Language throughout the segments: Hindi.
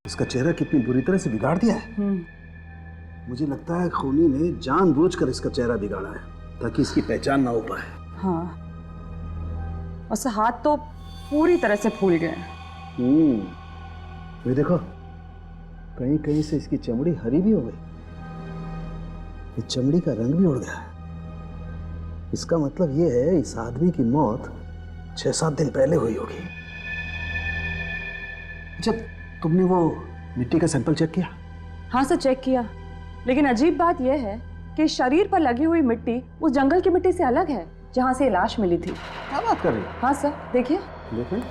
इसका चेहरा कितनी बुरी तरह से बिगाड़ दिया है। मुझे लगता है खूनी ने जानबूझकर इसका चेहरा बिगाड़ा है ताकि इसकी पहचान ना हो पाए। हाँ, उसका हाथ तो पूरी तरह से फूल गए। ये देखो, कहीं कहीं से इसकी चमड़ी हरी भी हो गई। ये चमड़ी का रंग भी उड़ गया है। इसका मतलब ये है इस आदमी की मौत 6-7 दिन पहले हुई होगी। जब तुमने वो मिट्टी का सैंपल चेक किया? हाँ सर, चेक किया, लेकिन अजीब बात यह है कि शरीर पर लगी हुई मिट्टी उस जंगल की मिट्टी से अलग है जहाँ से लाश मिली थी। क्या बात कर रही हो? हाँ सर, देखिए। देखिए।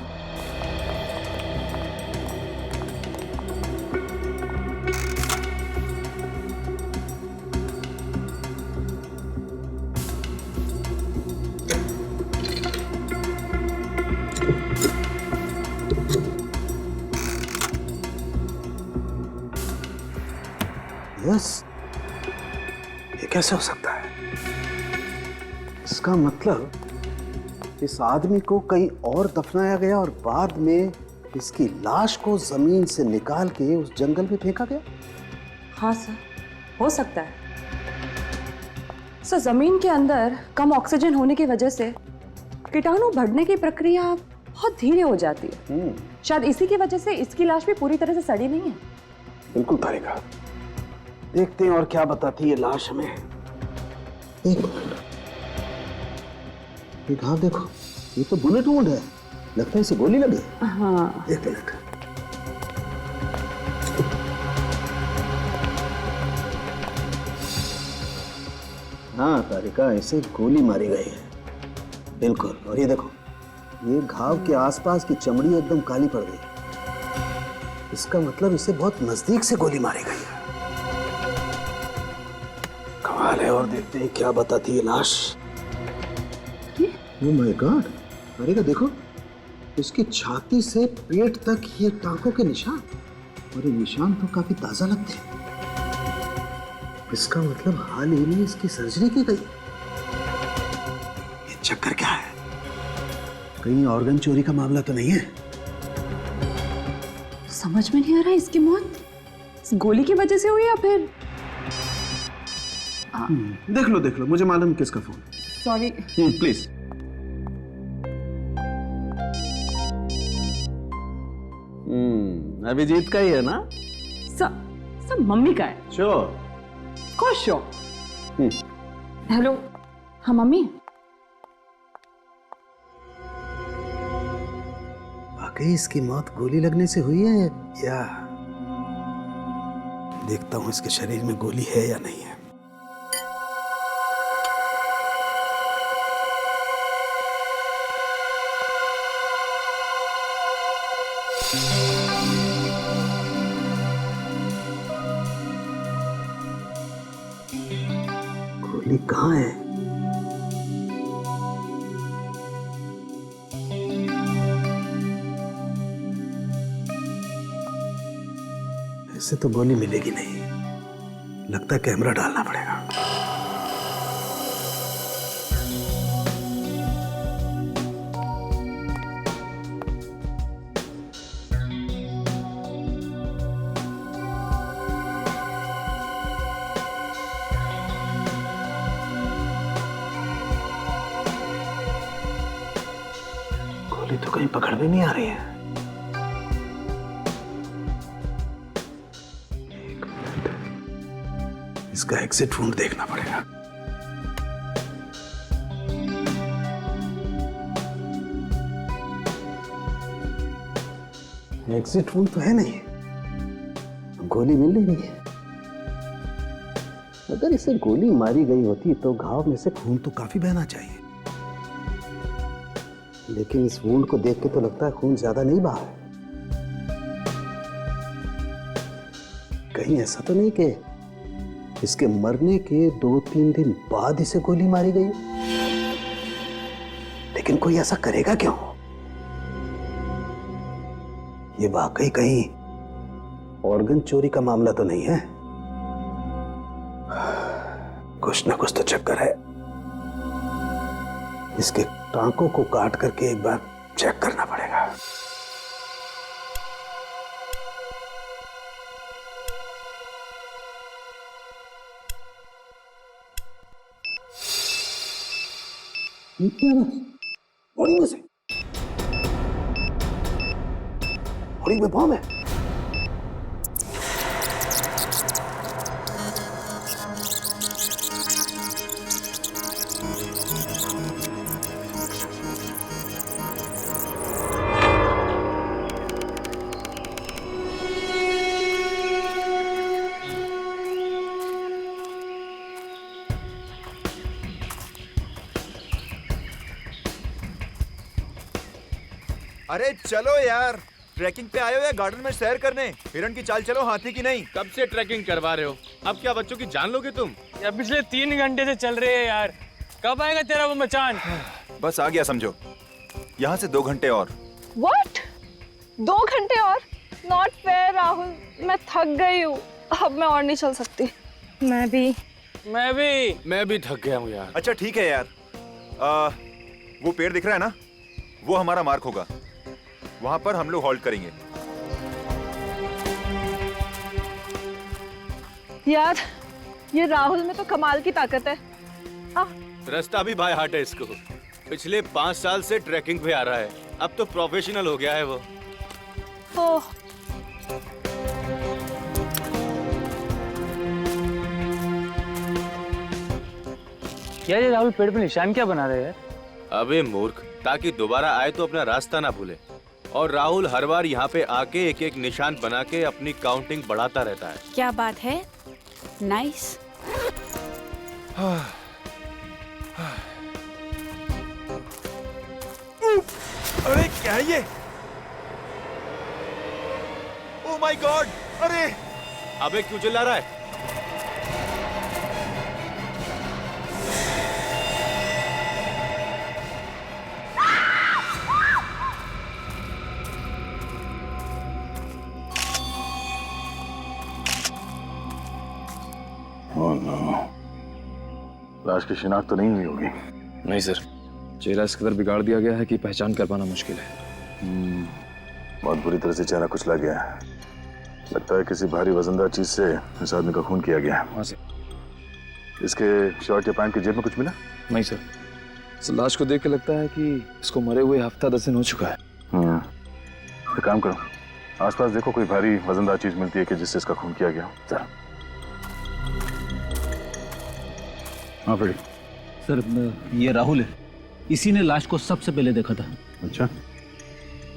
यस, ये कैसे हो सकता है? इसका मतलब इस आदमी को कहीं और दफनाया गया और बाद में इसकी लाश को जमीन से निकाल के उस जंगल में फेंका गया। हाँ सर, हो सकता है। सर, जमीन के अंदर कम ऑक्सीजन होने की वजह से कीटाणु बढ़ने की प्रक्रिया बहुत धीरे हो जाती है। शायद इसी की वजह से इसकी लाश भी पूरी तरह से सड़ी नहीं है। बिल्कुल तारिका, देखते हैं और क्या बताती है लाश हमें। एक मिनट, ये घाव देखो, ये तो बुलेट वुंड है। लगता है इसे गोली लगी। हाँ, एक मिनट। हाँ तारिका, इसे गोली मारी गई है, बिल्कुल। और ये देखो, ये घाव के आसपास की चमड़ी एकदम काली पड़ गई। इसका मतलब इसे बहुत नजदीक से गोली मारी गई है। कमाल है। और देखते हैं क्या बताती है लाश। ओह माय गॉड, तारिका देखो, इसकी छाती से पेट तक ये टांकों के निशान, और ये निशान तो काफी ताजा लगते हैं। इसका मतलब हाल ही में इसकी सर्जरी की गई। ये चक्कर क्या है? कहीं ऑर्गन चोरी का मामला तो नहीं है? समझ में नहीं आ रहा इसकी मौत इस गोली की वजह से हुई या फिर देख लो, मुझे मालूम किसका फोन। सॉरी। प्लीज। अभिजीत का ही है ना? सब मम्मी का है। श्योर? खुश हो? हेलो, हाँ मम्मी। वाकई इसकी मौत गोली लगने से हुई है या? देखता हूं इसके शरीर में गोली है या नहीं है। गोली कहाँ है? ऐसे तो गोली मिलेगी नहीं, लगता है कैमरा डालना पड़ेगा। गोली तो कहीं पकड़ में नहीं आ रही है। एक मिनट, इसका एग्जिट वुंड देखना पड़ेगा। एग्जिट वुंड तो है नहीं, गोली मिल नहीं रही है। अगर इसे गोली मारी गई होती तो घाव में से खून तो काफी बहना चाहिए, लेकिन इस वुंड को देख के तो लगता है खून ज्यादा नहीं बहा है। कहीं ऐसा तो नहीं कि इसके मरने के 2-3 दिन बाद इसे गोली मारी गई? लेकिन कोई ऐसा करेगा क्यों? ये वाकई कहीं ऑर्गन चोरी का मामला तो नहीं है? कुछ ना कुछ तो चक्कर है। इसके टांकों को काट करके एक बार चेक करना पड़ेगा। ये क्या बात? बॉडी में से बॉडी में बॉम्ब है। अरे चलो यार, ट्रैकिंग पे आए हो या गार्डन में सैर करने? हिरन की चाल चलो, हाथी की नहीं। कब से ट्रैकिंग करवा रहे हो? अब क्या बच्चों की जान लोगे तुम? यार पिछले 3 घंटे से चल रहे हैं यार, कब आएगा तेरा वो मचान? बस आ गया समझो। यहाँ से 2 घंटे और। What? 2 घंटे और? Not fair राहुल, मैं थक गई हूँ, अब मैं और नहीं चल सकती। मैं भी थक गया हूँ यार। अच्छा ठीक है यार, वो पेड़ दिख रहा है ना, वो हमारा मार्क होगा। वहां पर हम लोग हॉल्ट करेंगे। यार ये राहुल में तो कमाल की ताकत है। रास्ता भी बाय हार्ट है इसको। पिछले 5 साल से ट्रैकिंग पे आ रहा है, अब तो प्रोफेशनल हो गया है वो। ओह क्या ये राहुल पेड़ पे निशान क्या बना रहे हैं? अबे मूर्ख, ताकि दोबारा आए तो अपना रास्ता ना भूले। और राहुल हर बार यहाँ पे आके एक एक निशान बना के अपनी काउंटिंग बढ़ाता रहता है। क्या बात है, नाइस। अरे क्या है ये? Oh my God! अरे अबे क्यों चिल्ला रहा है? लाश की शिनाख्त तो नहीं हुई होगी? नहीं सर, चेहरा इस कदर बिगाड़ दिया गया है कि पहचान कर पाना मुश्किल है। बहुत बुरी तरह से चेहरा कुचला गया है। लगता है किसी भारी वजनदार चीज से इस आदमी का खून किया गया है। हाँ सर। इसके शर्ट या पैंट की जेब में कुछ मिला? नहीं सर, इस लाश को देख के लगता है कि इसको मरे हुए हफ्ता 10 दिन हो चुका है। एक काम करो, आसपास देखो कोई भारी वजनदार चीज मिलती है कि जिससे इसका खून किया गया। सर हाँ फ्रेडी। सर ये राहुल है, इसी ने लाश को सबसे पहले देखा था। अच्छा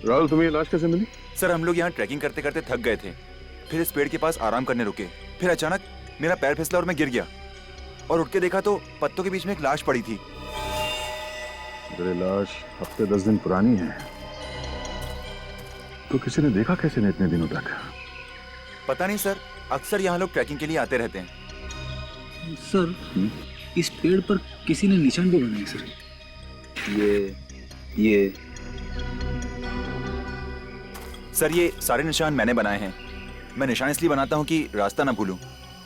राहुल, तुम्हें ये लाश कैसे मिली? सर हम लोग यहाँ ट्रैकिंग करते करते थक गए थे, फिर इस पेड़ के पास आराम करने रुके, फिर अचानक मेरा पैर फिसला और मैं गिर गया और उठ के देखा तो पत्तों के बीच में एक लाश पड़ी थी। अगर ये लाश हफ्ते 10 दिन पुरानी है तो किसी ने देखा कैसे नहीं इतने दिनों तक? पता नहीं सर, अक्सर यहाँ लोग ट्रैकिंग के लिए आते रहते हैं। सर इस पेड़ पर किसी ने निशान भी बनाए सर। ये सर ये सारे निशान मैंने बनाए हैं। मैं निशान इसलिए बनाता हूँ कि रास्ता ना भूलूं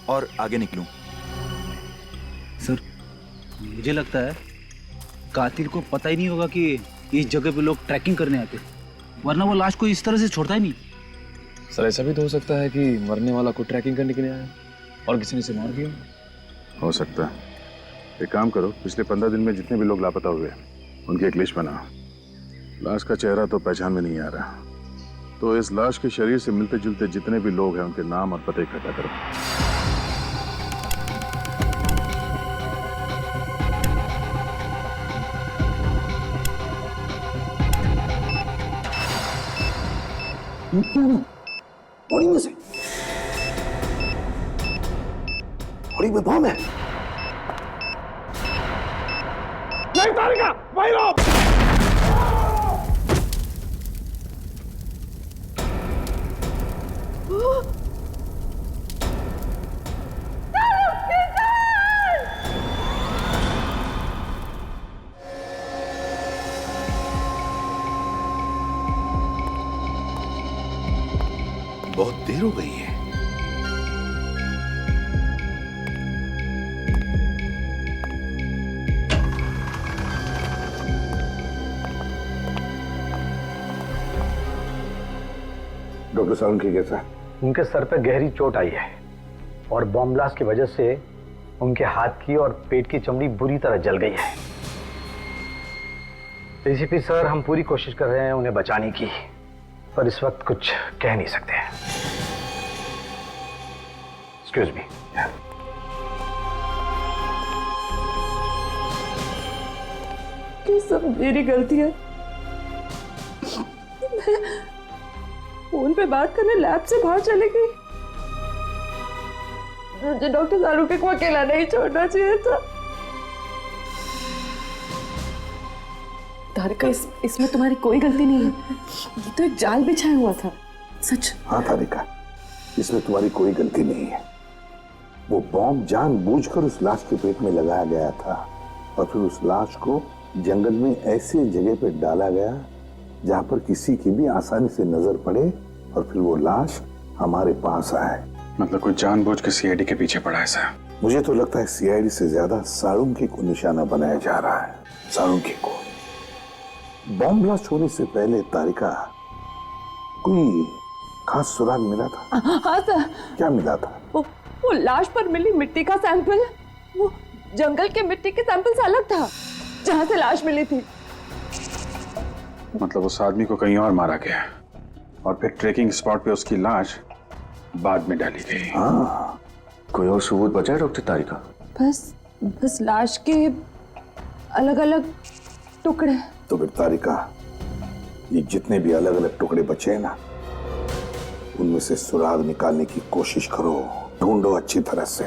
और आगे निकलूं। सर मुझे लगता है कातिल को पता ही नहीं होगा कि इस जगह पे लोग ट्रैकिंग करने आते, वरना वो लाश को इस तरह से छोड़ता ही नहीं। सर ऐसा भी तो हो सकता है कि मरने वाला को ट्रैकिंग करने के लिए आया और किसी ने इसे मार दिया। हो सकता है। एक काम करो, पिछले 15 दिन में जितने भी लोग लापता हुए उनकी एक लिस्ट बना। लाश का चेहरा तो पहचान में नहीं आ रहा, तो इस लाश के शरीर से मिलते जुलते जितने भी लोग हैं उनके नाम और पते इकट्ठा करो। बॉडी में से बॉडी में बॉम्ब है। नहीं तारिका, वही लो। बहुत देर हो गई है। डॉक्टर साहब उनकी कैसा है? उनके सर पे गहरी चोट आई है और बॉम्ब ब्लास्ट की वजह से उनके हाथ की और पेट की चमड़ी बुरी तरह जल गई है। डीसीपी सर, हम पूरी कोशिश कर रहे हैं उन्हें बचाने की, पर इस वक्त कुछ कह नहीं सकते। Excuse me. ये सब मेरी गलती है। मैं फोन पे बात करने लैब से बाहर चली गई। मुझे डॉक्टर शाहरुख को अकेला नहीं छोड़ना चाहिए था। तारिका, इसमें तुम्हारी कोई गलती नहीं है। ये तो एक जाल बिछाया हुआ था। सच। हाँ तारिका, इसमें तुम्हारी कोई गलती नहीं है। वो बॉम्ब जानबूझकर उस लाश के पेट में लगाया गया था और फिर उस लाश को जंगल में ऐसे जगह पे डाला गया जहां पर किसी की भी आसानी से नजर पड़े और फिर वो लाश हमारे पास आए। मतलब कोई जानबूझ के सीआईडी के पीछे पड़ा है सर? मुझे तो लगता है सीआईडी से ज्यादा साळुंखे को निशाना बनाया जा रहा है। साळुंखे को। बॉम्ब ब्लास्ट होने से पहले तारिका, कोई खास सुराग मिला था? हाँ सर। क्या मिला था? वो लाश पर मिली मिट्टी का सैंपल, वो जंगल के मिट्टी के सैंपल से अलग था जहां से लाश मिली थी। मतलब उस आदमी को कहीं और मारा गया और फिर ट्रेकिंग स्पॉट पे उसकी लाश बाद में डाली गई। हाँ। कोई और सबूत बचा है डॉक्टर तारिका? बस लाश के अलग अलग टुकड़े। तो फिर तारिका, ये जितने भी अलग अलग टुकड़े बचे हैं ना, उनमें से सुराग निकालने की कोशिश करो, ढूंढो अच्छी तरह से।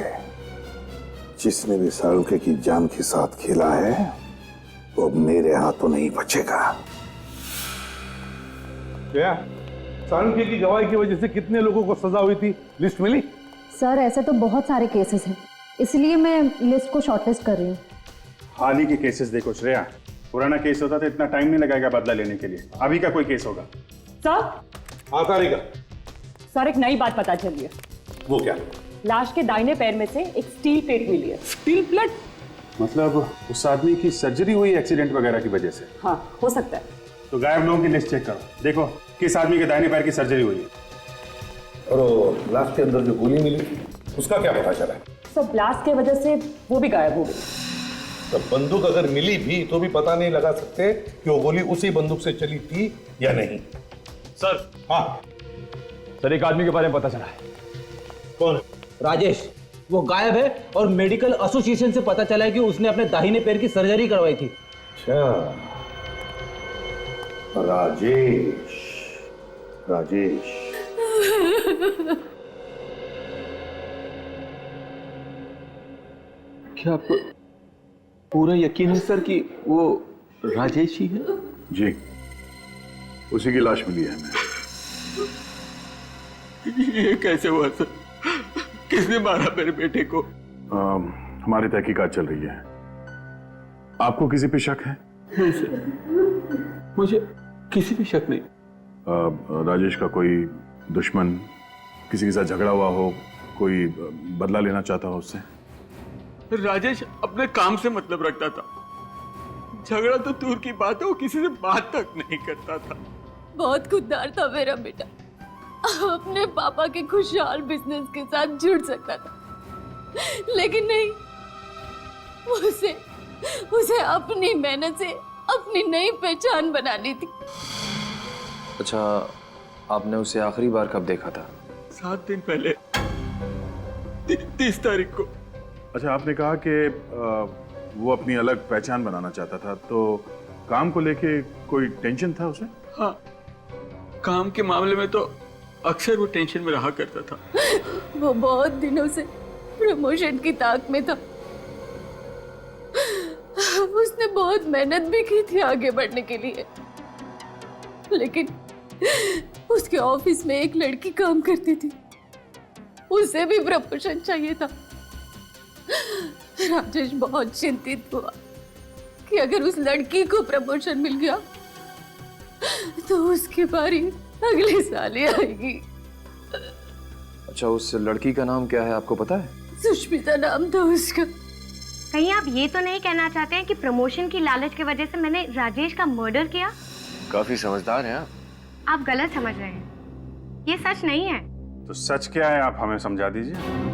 जिसने भी साळुंखे की जान के साथ खेला है वो अब मेरे हाथों नहीं बचेगा। क्या साळुंखे की गवाही की वजह से कितने लोगों को सजा हुई थी, लिस्ट मिली? सर ऐसे तो बहुत सारे केसेस हैं, इसलिए मैं लिस्ट को शॉर्टलिस्ट कर रही हूँ। हाल ही के केसेस देखो श्रेया, पुराना केस होता तो इतना टाइम नहीं लगेगा बदला लेने के लिए। अभी का कोई केस होगा? सर। हाँ तारिका। सर, एक नई बात पता चली है। वो क्या? लाश के दाहिने पैर में से एक स्टील प्लेट मिली है। Steel plate? मतलब उस आदमी की सर्जरी हुई एक्सीडेंट वगैरह की वजह से? हाँ, हो सकता है। तो गायब लोगों की लिस्ट चेक करो, देखो किस आदमी के दाहिने पैर की सर्जरी हुई है। और लाश के अंदर जो गोली मिली उसका क्या पता चला? सब ब्लास्ट की वजह से वो भी गायब हो गई। तो बंदूक अगर मिली भी तो भी पता नहीं लगा सकते कि वो गोली उसी बंदूक से चली थी या नहीं। सर। हाँ सर, एक आदमी के बारे में पता चला है। कौन? राजेश। वो गायब है और मेडिकल एसोसिएशन से पता चला है कि उसने अपने दाहिने पैर की सर्जरी करवाई थी। अच्छा, राजेश। राजेश। क्या आपको पूरा यकीन है सर कि वो राजेश ही है? जी, उसी की लाश मिली है हमें। ये कैसे हुआ सर? किसने मारा मेरे बेटे को? हमारी तहकीकात चल रही है। आपको किसी पे शक है? नहीं सर, मुझे किसी पे शक नहीं। राजेश का कोई दुश्मन, किसी के साथ झगड़ा हुआ हो, कोई बदला लेना चाहता हो उससे? राजेश अपने काम से मतलब रखता था, झगड़ा तो दूर की बात है, वो किसी से बात तक नहीं करता था। बहुत खुददार था मेरा बेटा, अपने पापा के खुशहाल बिजनेस के साथ जुड़ सकता था, लेकिन नहीं, उसे अपनी मेहनत से अपनी नई पहचान बनानी थी। अच्छा, आपने उसे आखिरी बार कब देखा था? 7 दिन पहले, 30 तारीख को। अच्छा, आपने कहा कि वो अपनी अलग पहचान बनाना चाहता था, तो काम को लेके कोई टेंशन था उसे? हाँ, काम के मामले में तो अक्सर वो टेंशन में रहा करता था। वो बहुत दिनों से प्रमोशन की ताक में था। उसने बहुत मेहनत भी की थी आगे बढ़ने के लिए, लेकिन उसके ऑफिस में एक लड़की काम करती थी, उसे भी प्रमोशन चाहिए था। राजेश बहुत चिंतित हुआ कि अगर उस लड़की को प्रमोशन मिल गया तो उसकी बारी अगले साल ही आएगी। अच्छा, उस लड़की का नाम क्या है, आपको पता है? सुष्मिता नाम था उसका। कहीं आप ये तो नहीं कहना चाहते हैं कि प्रमोशन की लालच की वजह से मैंने राजेश का मर्डर किया? काफी समझदार हैं आप गलत समझ रहे हैं, ये सच नहीं है। तो सच क्या है, आप हमें समझा दीजिए।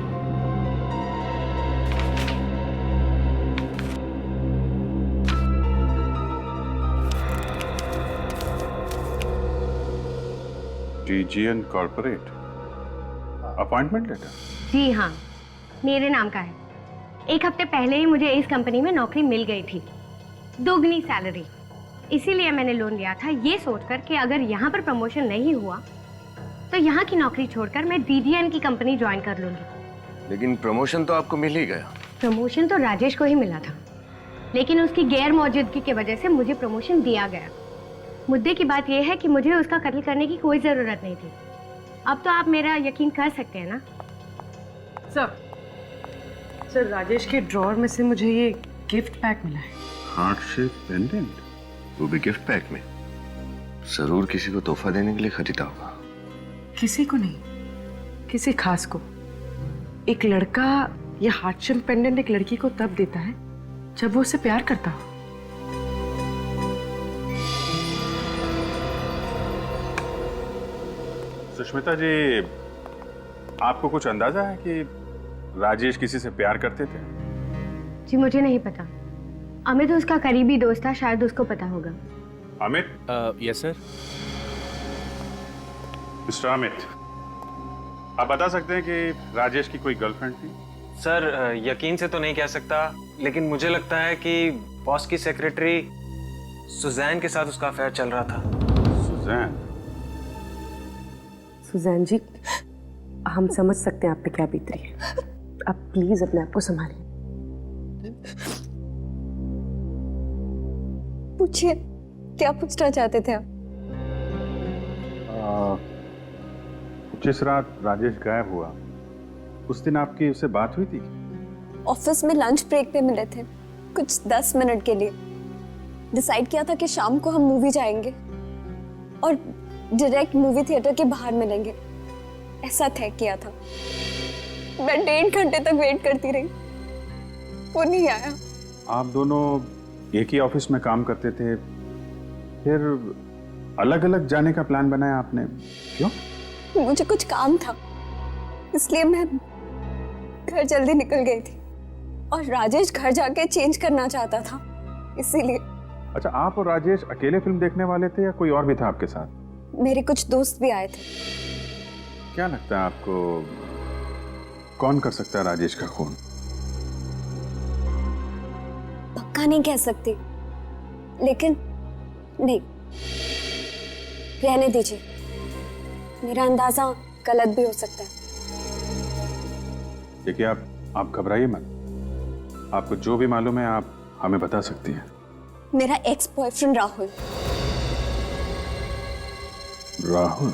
TGN corporate appointment letter? जी हाँ, मेरे नाम का है। एक हफ्ते पहले ही मुझे इस कंपनी में नौकरी मिल गई थी, दोगुनी सैलरी। इसीलिए मैंने लोन लिया था, ये सोचकर कि अगर यहाँ पर प्रमोशन नहीं हुआ तो यहाँ की नौकरी छोड़कर मैं DGN की कंपनी ज्वाइन कर लूँगी। लेकिन प्रमोशन तो आपको मिल ही गया। प्रमोशन तो राजेश को ही मिला था, लेकिन उसकी गैर मौजूदगी की वजह से मुझे प्रमोशन दिया गया। मुद्दे की बात यह है कि मुझे उसका कत्ल करने की कोई ज़रूरत नहीं थी। अब तो आप मेरा यकीन कर सकते हैं ना? सर राजेश के ड्रॉअर में से मुझे ये गिफ्ट पैक मिला है। हार्ट शेप पेंडेंट, वो भी गिफ्ट पैक में। जरूर किसी को तोहफा देने के लिए खरीदा होगा। किसी को नहीं, किसी खास को। एक लड़का ये हार्ट शेप पेंडेंट एक लड़की को तब देता है जब वो उससे प्यार करता हो। सुष्मिता जी, आपको कुछ अंदाजा है कि राजेश किसी से प्यार करते थे? जी मुझे नहीं पता। अमित उसका करीबी दोस्त था, शायद उसको पता होगा। Amit? Yes sir. Mister Amit, आप बता सकते हैं कि राजेश की कोई गर्लफ्रेंड थी? सर यकीन से तो नहीं कह सकता, लेकिन मुझे लगता है कि बॉस की सेक्रेटरी सुजैन के साथ उसका अफेयर चल रहा था। सुजैन? सुजैन जी, हम समझ सकते हैं आप पे क्या बीत रही है। आप प्लीज अपने आप को संभालिए। पूछिए, क्या पूछना चाहते थे आप? जिस रात राजेश गायब हुआ उस दिन आपकी उससे बात हुई थी? ऑफिस में लंच ब्रेक पे मिले थे, कुछ 10 मिनट के लिए। डिसाइड किया था कि शाम को हम मूवी जाएंगे और डायरेक्ट मूवी थिएटर के बाहर मिलेंगे, ऐसा तय किया था। मैं 1.5 घंटे तक वेट करती रही, वो नहीं आया। आप दोनों एक ही ऑफिस में काम करते थे, फिर अलग अलग जाने का प्लान बनाया आपने, क्यों? मुझे कुछ काम था, इसलिए मैं घर जल्दी निकल गई थी और राजेश घर जाके चेंज करना चाहता था, इसीलिए। अच्छा, आप और राजेश अकेले फिल्म देखने वाले थे या कोई और भी था आपके साथ? मेरे कुछ दोस्त भी आए थे। क्या लगता है आपको, कौन कर सकता है राजेश का खून? पक्का नहीं कह सकती, लेकिन नहीं, रहने दीजिए। मेरा अंदाजा गलत भी हो सकता है। देखिए, आप घबराइए मत। आपको जो भी मालूम है आप हमें बता सकती हैं। मेरा एक्स बॉयफ्रेंड राहुल। राहुल?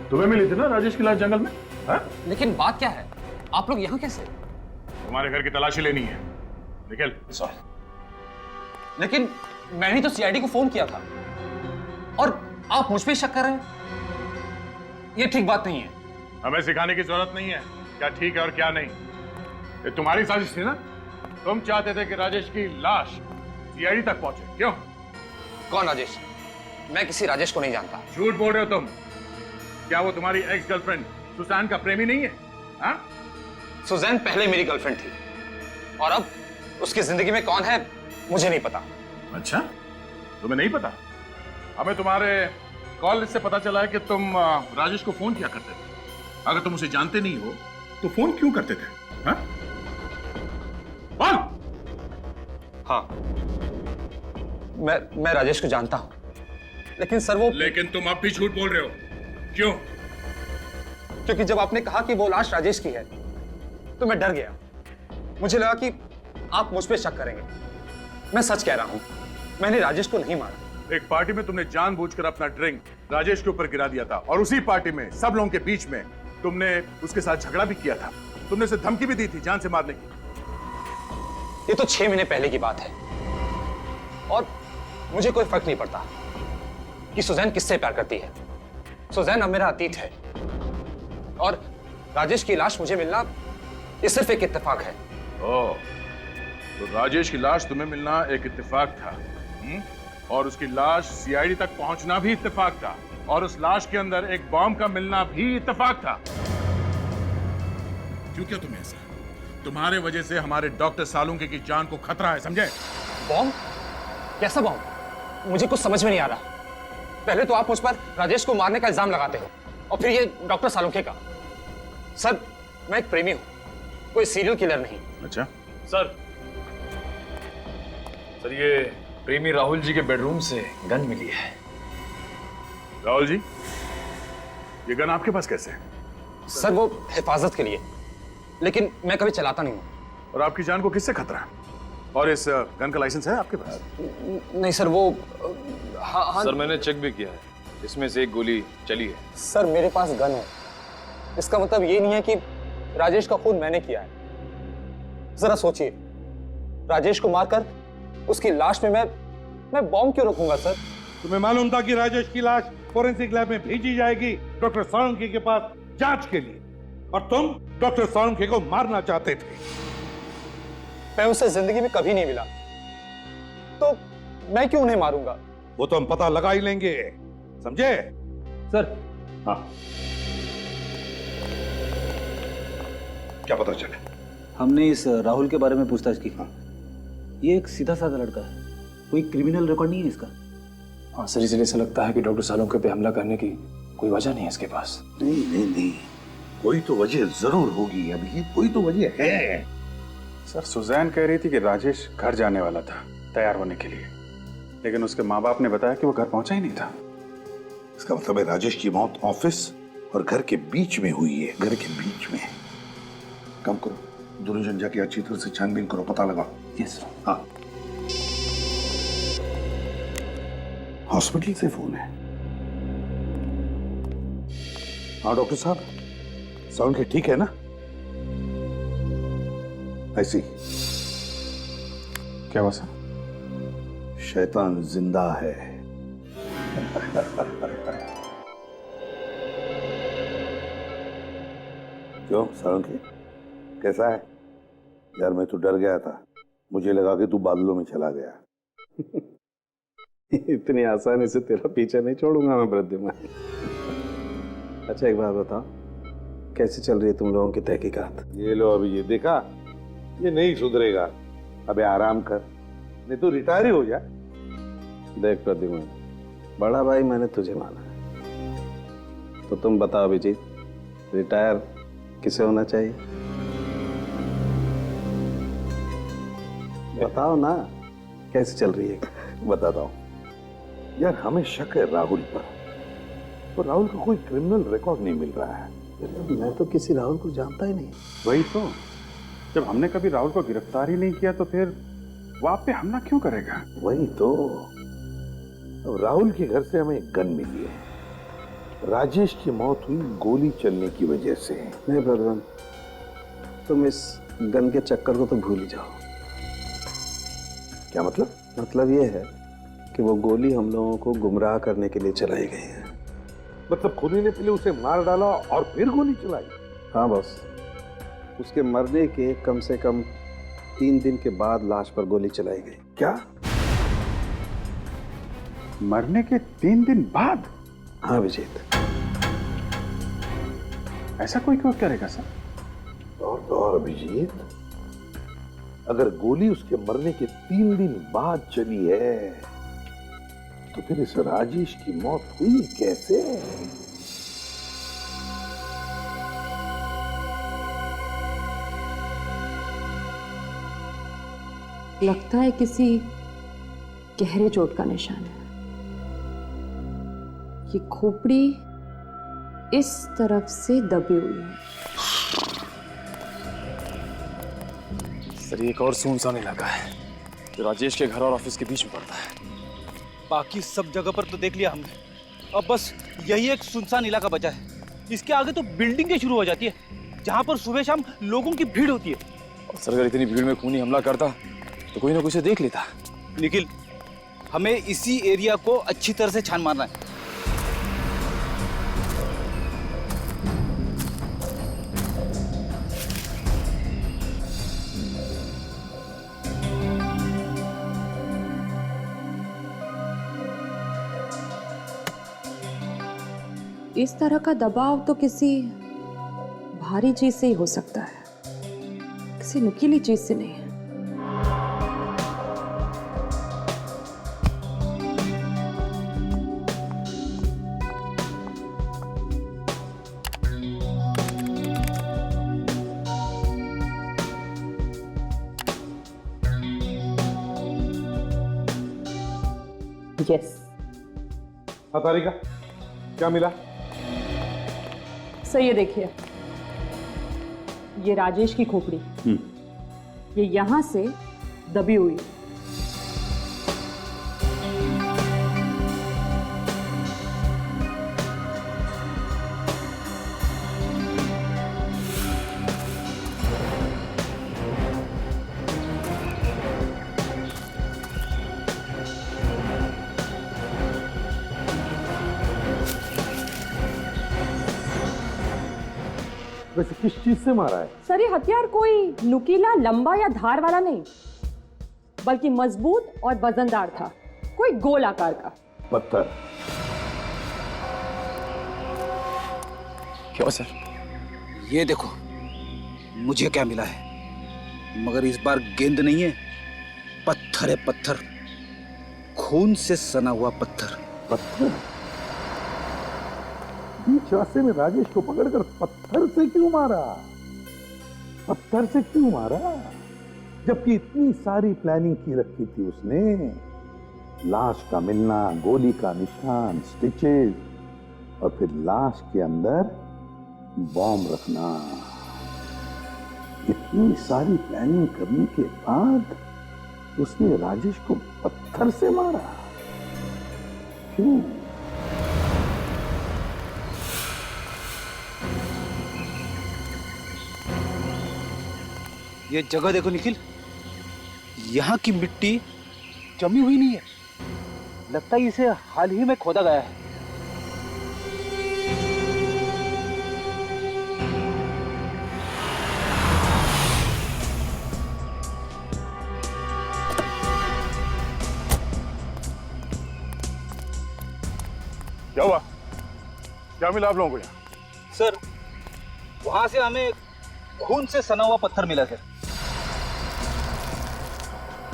तुम्हें मिली थी ना राजेश की लाश जंगल में? हा? लेकिन बात क्या है, आप लोग यहाँ कैसे? तुम्हारे घर की तलाशी लेनी है, निकल। सॉरी, लेकिन मैंने तो CID को फोन किया था और आप मुझ पे शक कर रहे हैं। ये ठीक बात नहीं है। हमें सिखाने की जरूरत नहीं है क्या ठीक है और क्या नहीं। ये तुम्हारी साजिश थी ना? तुम चाहते थे कि राजेश की लाश CID तक पहुंचे, क्यों? कौन राजेश? मैं किसी राजेश को नहीं जानता। झूठ बोल रहे हो तुम। क्या वो तुम्हारी एक्स गर्लफ्रेंड सुजैन का प्रेमी नहीं है? हाँ? सुजैन पहले मेरी गर्लफ्रेंड थी और अब उसकी जिंदगी में कौन है मुझे नहीं पता। अच्छा, तुम्हें नहीं पता? हमें तुम्हारे कॉल लिस्ट से पता चला है कि तुम राजेश को फोन किया करते थे। अगर तुम उसे जानते नहीं हो तो फोन क्यों करते थे? हाँ? बोल। हाँ, मैं राजेश को जानता हूं, लेकिन सर वो। लेकिन तुम अब भी झूठ बोल रहे हो, क्यों? क्योंकि जब आपने कहा कि वो लाश राजेश की है तो मैं डर गया। मुझे लगा कि आप मुझ पे शक करेंगे। मैं सच कह रहा हूं, मैंने राजेश को नहीं मारा। एक पार्टी में तुमने जानबूझकर अपना ड्रिंक राजेश के ऊपर गिरा दिया था और उसी पार्टी में सब लोगों के बीच में तुमने उसके साथ झगड़ा भी किया था। तुमने उसे धमकी भी दी थी जान से मारने की। ये तो 6 महीने पहले की बात है और मुझे कोई फर्क नहीं पड़ता कि सुजैन किससे प्यार करती है। सुजैन अब मेरा अतीत है और राजेश की लाश मुझे मिलना ये सिर्फ एक इत्तेफाक है। ओह, तो राजेश की लाश तुम्हें मिलना एक इत्तेफाक था, और उसकी लाश CID तक पहुंचना भी इत्तेफाक था। और उस लाश के अंदर एक बॉम्ब का मिलना भी इत्तेफाक था। क्यों क्या तुम्हें ऐसा? तुम्हारे वजह से हमारे डॉक्टर सालुंके की जान को खतरा है, समझे? बॉम्ब? कैसा बॉम्ब? मुझे कुछ समझ में नहीं आ रहा। पहले तो आप मुझ पर राजेश को मारने का इल्जाम लगाते हो और फिर ये डॉक्टर सालुंके का। सर, मैं एक प्रेमी हूं, कोई सीरियल किलर नहीं। अच्छा सर ये प्रेमी राहुल जी के बेडरूम से गन मिली है। राहुल जी, ये गन आपके पास कैसे है? सर वो हिफाजत के लिए, लेकिन मैं कभी चलाता नहीं हूँ। और आपकी जान को किससे खतरा है? और इस गन का लाइसेंस है आपके पास? नहीं सर, वो हाँ सर मैंने चेक भी किया है, इसमें से एक गोली चली है। सर मेरे पास गन है, इसका मतलब ये नहीं है कि राजेश का खून मैंने किया है। जरा सोचिए, राजेश को मारकर उसकी लाश में मैं बॉम्ब क्यों रखूंगा सर? तुम्हें मालूम था कि राजेश की लाश फोरेंसिक लैब में भेजी जाएगी डॉक्टर सालुंके के पास जांच के लिए, और तुम डॉक्टर सालुंके को मारना चाहते थे। मैं उसे जिंदगी में कभी नहीं मिला, तो मैं क्यों उन्हें मारूंगा? वो तो हम पता लगा ही लेंगे, समझे? सर। हाँ, क्या पता चले? हमने इस राहुल के बारे में पूछताछ की। ये एक सीधा साधा लड़का है, कोई क्रिमिनल रिकॉर्ड नहीं है इसका। हाँ सर, इसलिए ऐसा लगता है कि डॉक्टर सालुंके पे हमला करने की कोई वजह नहीं है इसके पास। नहीं, कोई तो वजह जरूर होगी, अभी कोई तो वजह है। सर सुजैन कह रही थी कि राजेश घर जाने वाला था तैयार होने के लिए, लेकिन उसके माँ बाप ने बताया कि वो घर पहुंचा ही नहीं था। इसका मतलब है राजेश की मौत ऑफिस और घर के बीच में हुई है, घर के बीच में। कम करो, दोनों जन जाके अच्छी तरह से छानबीन करो, पता लगाओ। यस। हाँ, हॉस्पिटल से फोन है। हाँ डॉक्टर साहब, साउंड ठीक है ना? ऐसी क्या हुआ सर? शैतान जिंदा है। क्यों सालुंके, कैसा है? यार मैं तो डर गया था, मुझे लगा कि तू बादलों में चला गया। इतनी आसानी से तेरा पीछा नहीं छोड़ूंगा मैं वृद्धिमान। अच्छा एक बात बताओ, कैसे चल रही है तुम लोगों की तहकीकात? ये लो अभी ये देखा, ये नहीं सुधरेगा। अबे आराम कर, नहीं तो रिटायर ही हो जा। देख प्रद्युमन, बड़ा भाई मैंने तुझे माना है, तो तुम बताओ अभिजीत, रिटायर किसे होना चाहिए? बताओ ना, कैसे चल रही है? बताता हूँ यार, हमें शक है राहुल पर, तो राहुल का कोई क्रिमिनल रिकॉर्ड नहीं मिल रहा है। मैं तो किसी राहुल को जानता ही नहीं। वही तो, जब हमने कभी राहुल को गिरफ्तार ही नहीं किया तो फिर वो आप पे हमला क्यों करेगा? वही तो, अब राहुल के घर से हमें एक गन मिली है, राजेश की मौत हुई गोली चलने की वजह से। नहीं प्रद्युमन, तुम इस गन के चक्कर को तो भूल ही जाओ। क्या मतलब? मतलब ये है कि वो गोली हम लोगों को गुमराह करने के लिए चलाई गई है। मतलब खुनी ने पहले उसे मार डाला और फिर गोली चलाई? हाँ बॉस, उसके मरने के कम से कम 3 दिन के बाद लाश पर गोली चलाई गई। क्या? मरने के 3 दिन बाद? हाँ अभिजीत। ऐसा कोई क्यों करेगा सर? और अभिजीत, अगर गोली उसके मरने के 3 दिन बाद चली है, तो फिर इस राजेश की मौत हुई कैसे? लगता है किसी गहरे चोट का निशान है। ये खोपड़ी इस तरफ से दबी हुई है। सर एक और सुनसान इलाका है जो राजेश के घर और ऑफिस के बीच में पड़ता है। बाकी सब जगह पर तो देख लिया हमने, अब बस यही एक सुनसान इलाका बचा है। इसके आगे तो बिल्डिंगें शुरू हो जाती है जहां पर सुबह शाम लोगों की भीड़ होती है। सर अगर इतनी भीड़ में खूनी हमला करता तो कोई ना कोई उसे देख लेता। निखिल, हमें इसी एरिया को अच्छी तरह से छान मारना है। इस तरह का दबाव तो किसी भारी चीज से ही हो सकता है, किसी नुकीली चीज से नहीं। यस। हाँ तारिका, क्या मिला? सर ये देखिए, ये राजेश की खोपड़ी, ये यहां से दबी हुई है। वैसे किस चीज से मारा है? सर ये हथियार कोई नुकीला, लंबा या धार वाला नहीं, बल्कि मजबूत और वजनदार था, कोई गोल आकार का पत्थर। क्यों सर? ये देखो, मुझे क्या मिला है, मगर इस बार गेंद नहीं है, पत्थर है, पत्थर, खून से सना हुआ पत्थर। पत्थर? बीच रास्ते में राजेश को पकड़कर पत्थर से क्यों मारा? पत्थर से क्यों मारा? जबकि इतनी सारी प्लानिंग की रखी थी उसने, लाश का मिलना, गोली का निशान, स्टिचेस, और फिर लाश के अंदर बॉम्ब रखना। इतनी सारी प्लानिंग करने के बाद उसने राजेश को पत्थर से मारा, क्यों? ये जगह देखो निखिल, यहाँ की मिट्टी जमी हुई नहीं है, लगता है इसे हाल ही में खोदा गया है। क्या हुआ? क्या मिला आप लोगों को यहाँ? सर, वहां से हमें खून से सना हुआ पत्थर मिला सर।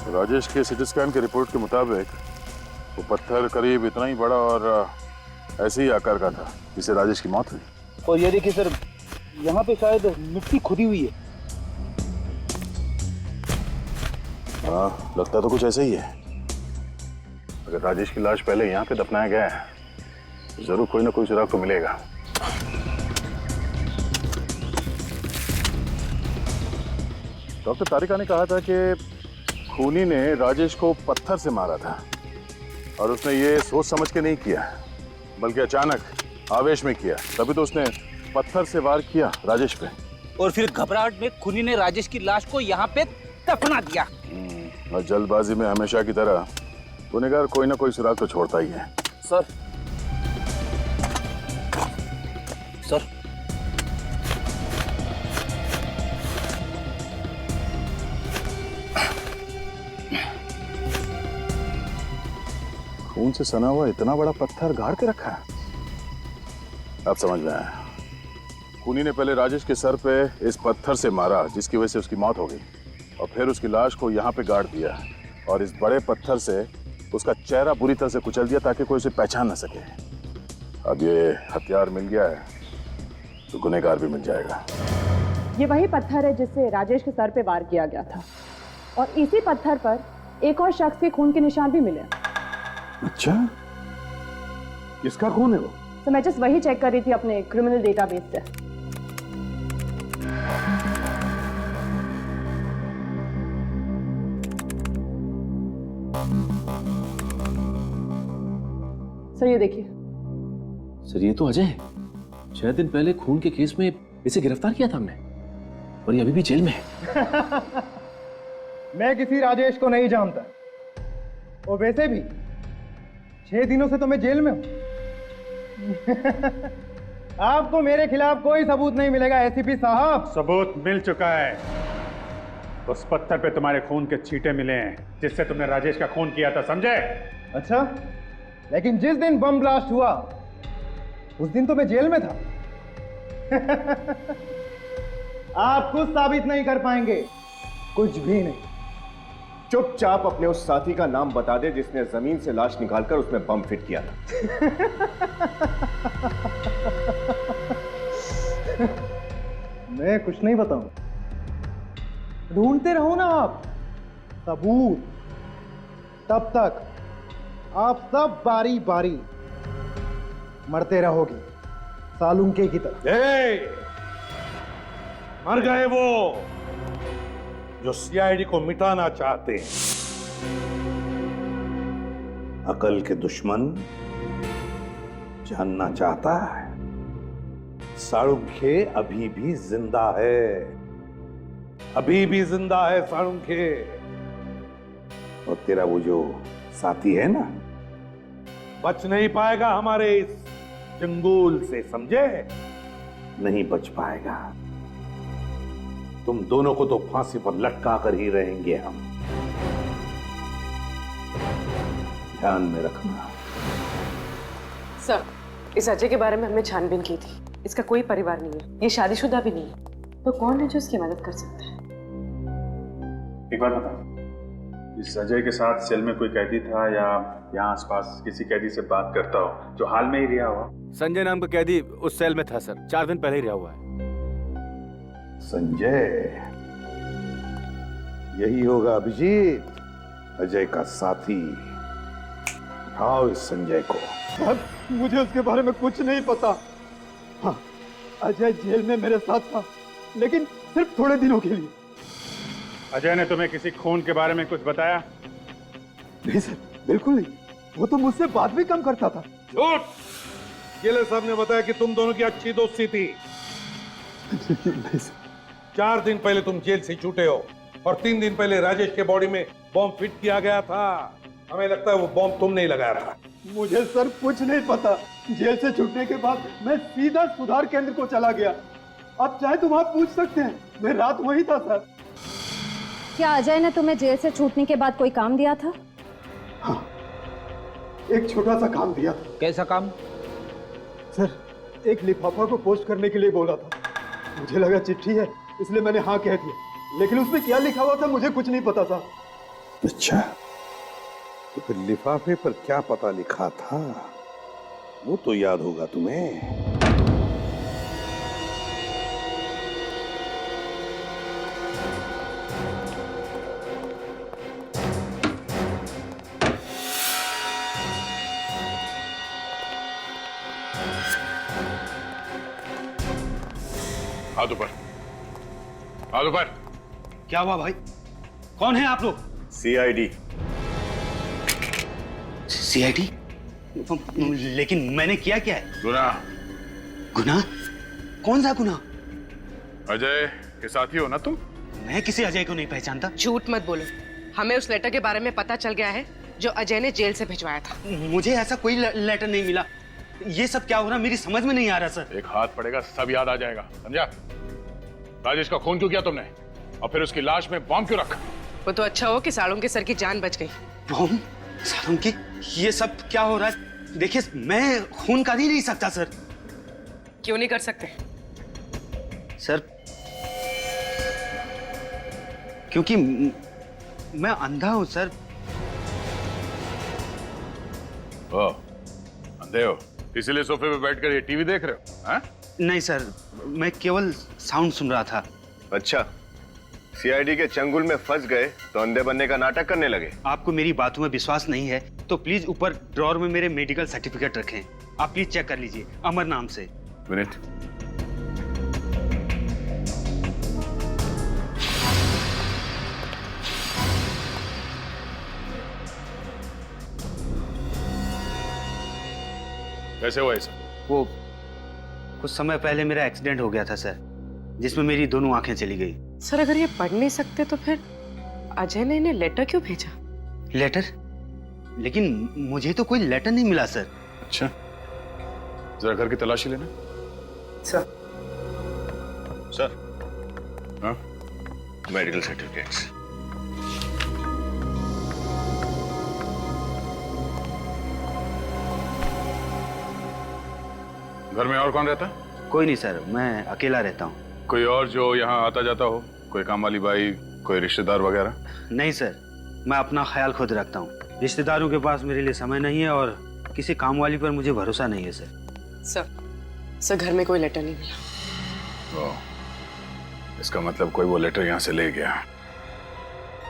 राजेश के सिटी स्कैन के रिपोर्ट के मुताबिक वो पत्थर करीब इतना ही बड़ा और ऐसे ही आकार का था जिससे राजेश की मौत हुई। और ये देखिए सर, यहाँ पे शायद मिट्टी खुदी हुई है। हाँ, लगता तो कुछ ऐसा ही है। अगर राजेश की लाश पहले यहाँ पे दफनाया गया है तो जरूर कोई ना कोई सुराग तो मिलेगा। डॉक्टर तारिका ने कहा था कि खूनी ने राजेश को पत्थर से मारा था और उसने ये सोच समझ के नहीं किया, बल्कि अचानक आवेश में किया। तभी तो उसने पत्थर से वार किया राजेश पे, और फिर घबराहट में खूनी ने राजेश की लाश को यहाँ पे दफना दिया। और जल्दबाजी में हमेशा की तरह गुनहगार कोई ना कोई सुराग तो छोड़ता ही है। सर, सर, खून से सना हुआ इतना बड़ा पत्थर गाड़ के रखा है। अब समझ में आया, खूनी ने पहले राजेश के सर पे इस पत्थर से मारा जिसकी वजह से उसकी मौत हो गई, और फिर उसकी लाश को यहाँ पे गाड़ दिया और इस बड़े पत्थर से उसका चेहरा बुरी तरह से कुचल दिया ताकि कोई उसे पहचान न सके। अब ये हथियार मिल गया है तो गुनहगार भी मिल जाएगा। ये वही पत्थर है जिससे राजेश के सर पे वार किया गया था, और इसी पत्थर पर एक और शख्स के खून के निशान भी मिले। अच्छा, किसका खून है वो? तो मैं जस्ट वही चेक कर रही थी अपने क्रिमिनल डेटाबेस से। सर ये देखिए। सर ये तो अजय है, 6 दिन पहले खून के केस में इसे गिरफ्तार किया था हमने, और ये अभी भी जेल में है। मैं किसी राजेश को नहीं जानता, और वैसे भी 6 दिनों से तो मैं जेल में हूं। आपको मेरे खिलाफ कोई सबूत नहीं मिलेगा एसीपी साहब। सबूत मिल चुका है। उस पत्थर पे तुम्हारे खून के छींटे मिले हैं जिससे तुमने राजेश का खून किया था, समझे? अच्छा, लेकिन जिस दिन बम ब्लास्ट हुआ उस दिन तो मैं जेल में था। आप कुछ साबित नहीं कर पाएंगे, कुछ भी नहीं। चुपचाप अपने उस साथी का नाम बता दे जिसने जमीन से लाश निकालकर उसमें बम फिट किया था। मैं कुछ नहीं बताऊं। ढूंढते रहो ना आप सबूत, तब तक आप सब बारी बारी मरते रहोगे सालुंके की तरह। मर गए वो जो सीआईडी को मिटाना चाहते हैं। अकल के दुश्मन जानना चाहता है साळुंखे अभी भी जिंदा है, अभी भी जिंदा है साळुंखे। और तेरा वो जो साथी है ना, बच नहीं पाएगा हमारे इस चंगुल से, समझे? नहीं बच पाएगा। तुम दोनों को तो फांसी पर लटका कर ही रहेंगे हम, ध्यान में रखना। सर, इस अजय के बारे में हमने छानबीन की थी। इसका कोई परिवार नहीं है, ये शादीशुदा भी नहीं है, तो कौन है जो इसकी मदद कर सकता है? एक बार बता, इस अजय के साथ सेल में कोई कैदी था या यहाँ आसपास किसी कैदी से बात करता हो जो हाल में ही रिहा हुआ? संजय नाम का कैदी उस सेल में था सर, 4 दिन पहले ही रिहा हुआ है। संजय, यही होगा अभिजीत, अजय का साथी। उठाओ इस संजय को। सर, मुझे उसके बारे में कुछ नहीं पता। हाँ, अजय जेल में मेरे साथ था, लेकिन सिर्फ थोड़े दिनों के लिए। अजय ने तुम्हें किसी खून के बारे में कुछ बताया? नहीं सर, बिल्कुल नहीं। वो तो मुझसे बात भी कम करता था। झूठ! जेलर साहब ने बताया कि तुम दोनों की अच्छी दोस्ती थी। नहीं सर। 4 दिन पहले तुम जेल से छूटे हो और 3 दिन पहले राजेश के बॉडी में बॉम्ब फिट किया गया था। हमें लगता है वो बॉम्ब तुमने ही लगाया था। मुझे सर कुछ नहीं पता। जेल से छूटने के बाद मैं सीधा सुधार केंद्र को चला गया। आप चाहे तो वहां पूछ सकते हैं, मैं रात वहीं था सर। क्या अजय ने तुम्हें जेल से छूटने के बाद कोई काम दिया था? हाँ, एक छोटा सा काम दिया था। कैसा काम? सर, एक लिफाफा को पोस्ट करने के लिए बोला था। मुझे लगा चिट्ठी है, इसलिए मैंने हाँ कह दिया, लेकिन उसमें क्या लिखा हुआ था मुझे कुछ नहीं पता था। अच्छा, तो फिर लिफाफे पर क्या पता लिखा था वो तो याद होगा तुम्हें। हाथ ऊपर, हाथ ऊपर। क्या हुआ भाई? कौन है आप लोग? सीआईडी। सीआईडी? लेकिन मैंने किया क्या है? गुनाह। गुनाह? कौन सा गुनाह? अजय के साथी हो ना तुम? मैं किसी अजय को नहीं पहचानता। झूठ मत बोलो, हमें उस लेटर के बारे में पता चल गया है जो अजय ने जेल से भिजवाया था। मुझे ऐसा कोई लेटर नहीं मिला। ये सब क्या हो रहा मेरी समझ में नहीं आ रहा सर। एक हाथ पड़ेगा सब याद आ जाएगा, समझा? राजेश का खून क्यों किया तुमने और फिर उसकी लाश में बॉम्ब क्यों रखा? वो तो अच्छा हो कि साळुंके सर की जान बच गई। बॉम्ब? साळुंके? ये सब क्या हो रहा है? देखिए, मैं खून कर ही नहीं सकता सर। क्यों नहीं कर सकते? सर, क्योंकि मैं अंधा हूं सर। ओ, अंधे हो इसीलिए सोफे पे बैठकर ये टीवी देख रहे हो? हाँ? नहीं सर, मैं केवल साउंड सुन रहा था। अच्छा, सीआईडी के चंगुल में फंस गए तो अंधे बनने का नाटक करने लगे। आपको मेरी बातों में विश्वास नहीं है तो प्लीज ऊपर ड्रॉर में मेरे मेडिकल सर्टिफिकेट रखें। आप प्लीज चेक कर लीजिए, अमर नाम से। मिनट। कैसे हुआ ऐसा? वो कुछ समय पहले मेरा एक्सीडेंट हो गया था सर, जिसमें मेरी दोनों आंखें चली गई। सर, अगर ये पढ़ नहीं सकते तो फिर अजय ने इन्हें लेटर क्यों भेजा? लेटर? लेकिन मुझे तो कोई लेटर नहीं मिला सर। अच्छा, जरा घर की तलाशी लेना। सर। सर। हाँ? Medical certificates. घर में और कौन रहता है? कोई नहीं सर, मैं अकेला रहता हूँ। कोई और जो यहाँ आता जाता हो? कोई काम वाली बाई, कोई रिश्तेदार वगैरह? नहीं सर, मैं अपना ख्याल खुद रखता हूँ। रिश्तेदारों के पास मेरे लिए समय नहीं है और किसी काम वाली पर मुझे भरोसा नहीं है सर। सर घर में कोई लेटर नहीं मिला। इसका मतलब कोई वो लेटर यहाँ से ले गया।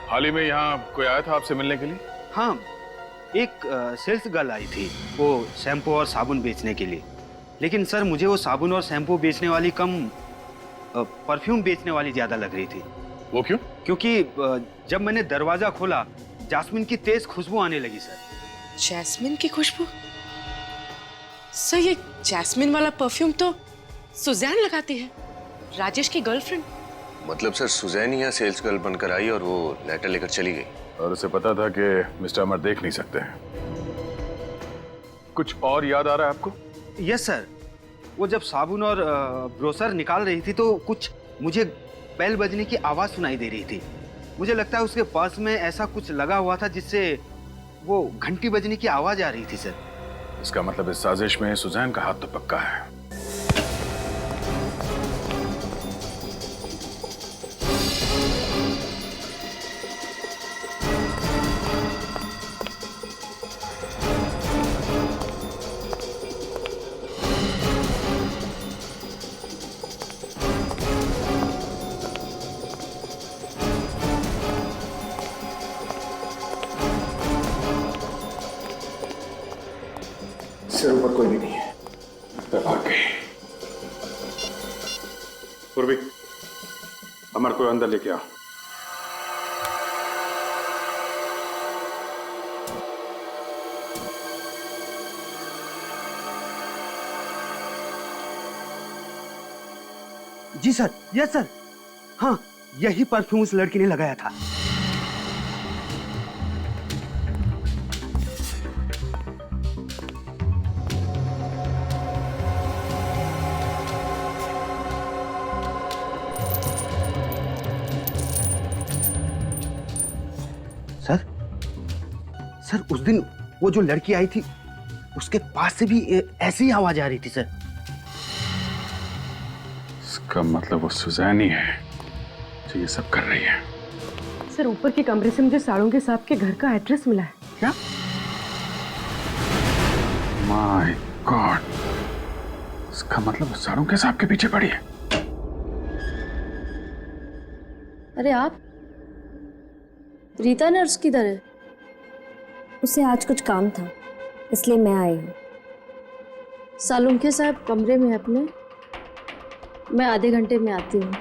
हाल ही में यहाँ कोई आया था आपसे मिलने के लिए? हाँ, एक सेल्स गर्ल आई थी, वो शैम्पू और साबुन बेचने के लिए। लेकिन सर मुझे वो साबुन और शैम्पू बेचने वाली कम परफ्यूम बेचने वाली ज्यादा लग रही थी। वो क्यों? क्योंकि जब मैंने दरवाजा खोला जास्मिन की तेज खुशबू आने लगी सर। जैस्मिन की खुशबू? सर ये जैस्मिन वाला परफ्यूम तो सुजैन लगाती है, राजेश की गर्लफ्रेंड। मतलब सर सुजैन ही यहाँ सेल्स गर्ल बनकर आई और वो लेटर लेकर चली गई। और उसे पता था कि मिस्टर अमर देख नहीं सकते हैं। कुछ और याद आ रहा है आपको? यस सर, वो जब साबुन और ब्रोसर निकाल रही थी तो कुछ मुझे बेल बजने की आवाज सुनाई दे रही थी। मुझे लगता है उसके पर्स में ऐसा कुछ लगा हुआ था जिससे वो घंटी बजने की आवाज आ रही थी सर। इसका मतलब इस साजिश में सुजैन का हाथ तो पक्का है। सिर ऊपर कोई भी नहीं है। भाग गई। पूर्वी, अमर को अंदर लेके आओ। जी सर, यस सर। हाँ, यही परफ्यूम उस लड़की ने लगाया था। सर उस दिन वो जो लड़की आई थी उसके पास से भी ऐसी ही आवाज आ रही थी सर। इसका मतलब वो सुजैन ही है जो ये सब कर रही है। सर ऊपर के कमरे से मुझे साड़ोंके साहब के घर का एड्रेस मिला है। क्या? माय गॉड, इसका मतलब वो साड़ोंके साहब के पीछे पड़ी है। अरे आप, रीता नर्स किधर है? उसे आज कुछ काम था इसलिए मैं आई हूँ। सालुंखे साहब कमरे में अपने, मैं आधे घंटे में आती हूँ।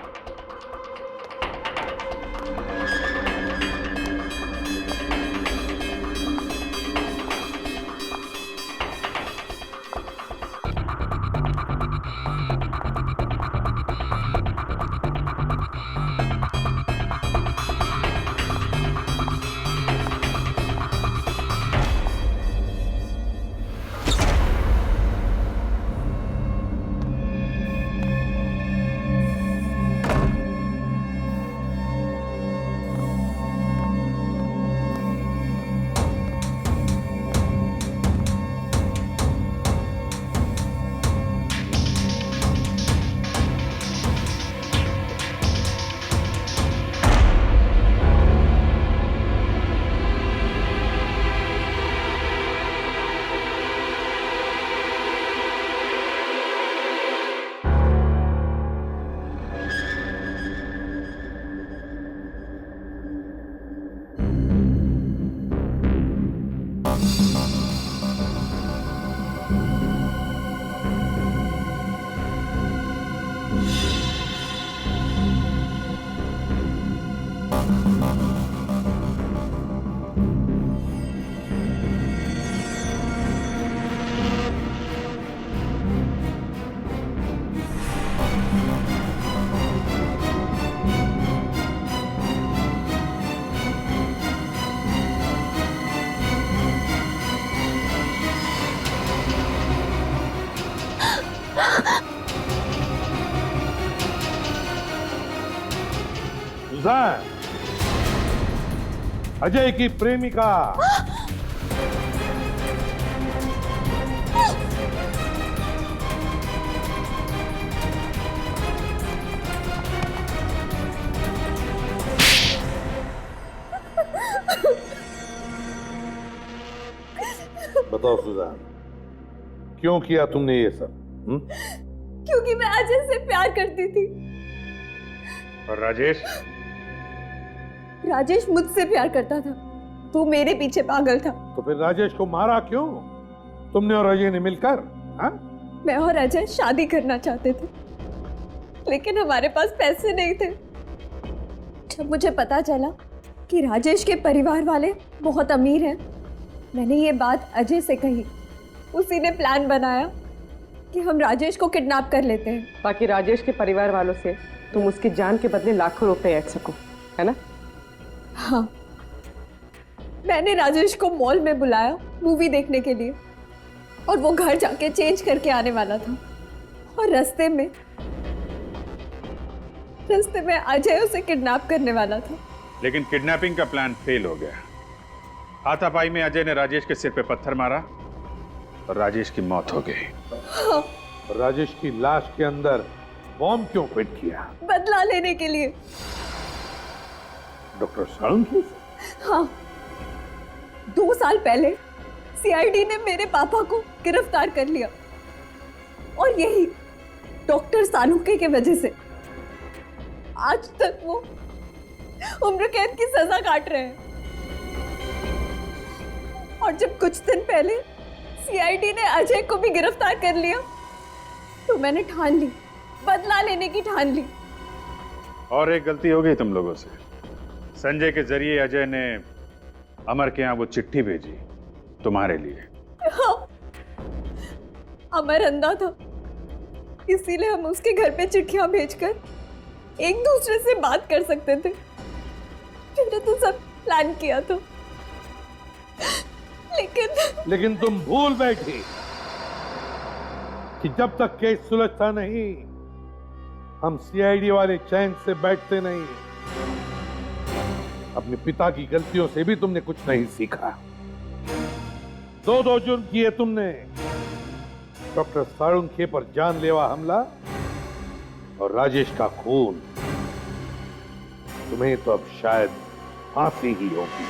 अजय की प्रेमिका बताओ सुजान, क्यों किया तुमने ये सब? क्योंकि मैं अजय से प्यार करती थी। और राजेश? राजेश मुझसे प्यार करता था, तू मेरे पीछे पागल था। तो फिर राजेश को मारा क्यों तुमने और अजय ने मिलकर? हाँ? मैं और अजय शादी करना चाहते थे, लेकिन हमारे पास पैसे नहीं थे। जब मुझे पता चला कि राजेश के परिवार वाले बहुत अमीर हैं, मैंने ये बात अजय से कही। उसी ने प्लान बनाया कि हम राजेश को किडनैप कर लेते हैं, ताकि राजेश के परिवार वालों से तुम उसकी जान के बदले लाखों रुपए ऐंठ सको, है ना? हाँ, मैंने राजेश को मॉल में बुलाया मूवी देखने के लिए, और वो घर जाके चेंज करके आने वाला था। और रास्ते में अजय उसे किडनैप करने वाला था। लेकिन किडनैपिंग का प्लान फेल हो गया। हाथापाई में अजय ने राजेश के सिर पे पत्थर मारा और राजेश की मौत हो गई। हाँ। राजेश की लाश के अंदर बॉम्ब क्यों फिट किया? बदला लेने के लिए। डॉक्टर साळुंखे की? हाँ, 2 साल पहले सीआईडी ने मेरे पापा को गिरफ्तार कर लिया, और यही डॉक्टर साळुंखे की वजह से आज तक वो उम्र कैद की सजा काट रहे हैं। और जब कुछ दिन पहले सीआईडी ने अजय को भी गिरफ्तार कर लिया, तो मैंने ठान ली, बदला लेने की ठान ली। और एक गलती हो गई तुम लोगों से। संजय के जरिए अजय ने अमर के यहाँ वो चिट्ठी भेजी तुम्हारे लिए। हाँ, अमर अंधा था, इसीलिए हम उसके घर पे चिट्ठियां भेजकर एक दूसरे से बात कर सकते थे। मैंने तो सब प्लान किया था, लेकिन तुम भूल बैठी कि जब तक केस सुलझता नहीं, हम सीआईडी वाले चैन से बैठते नहीं। अपने पिता की गलतियों से भी तुमने कुछ नहीं सीखा। 2 जुर्म किए तुमने, डॉक्टर साळुंखे पर जानलेवा हमला और राजेश का खून। तुम्हें तो अब शायद फांसी ही होगी।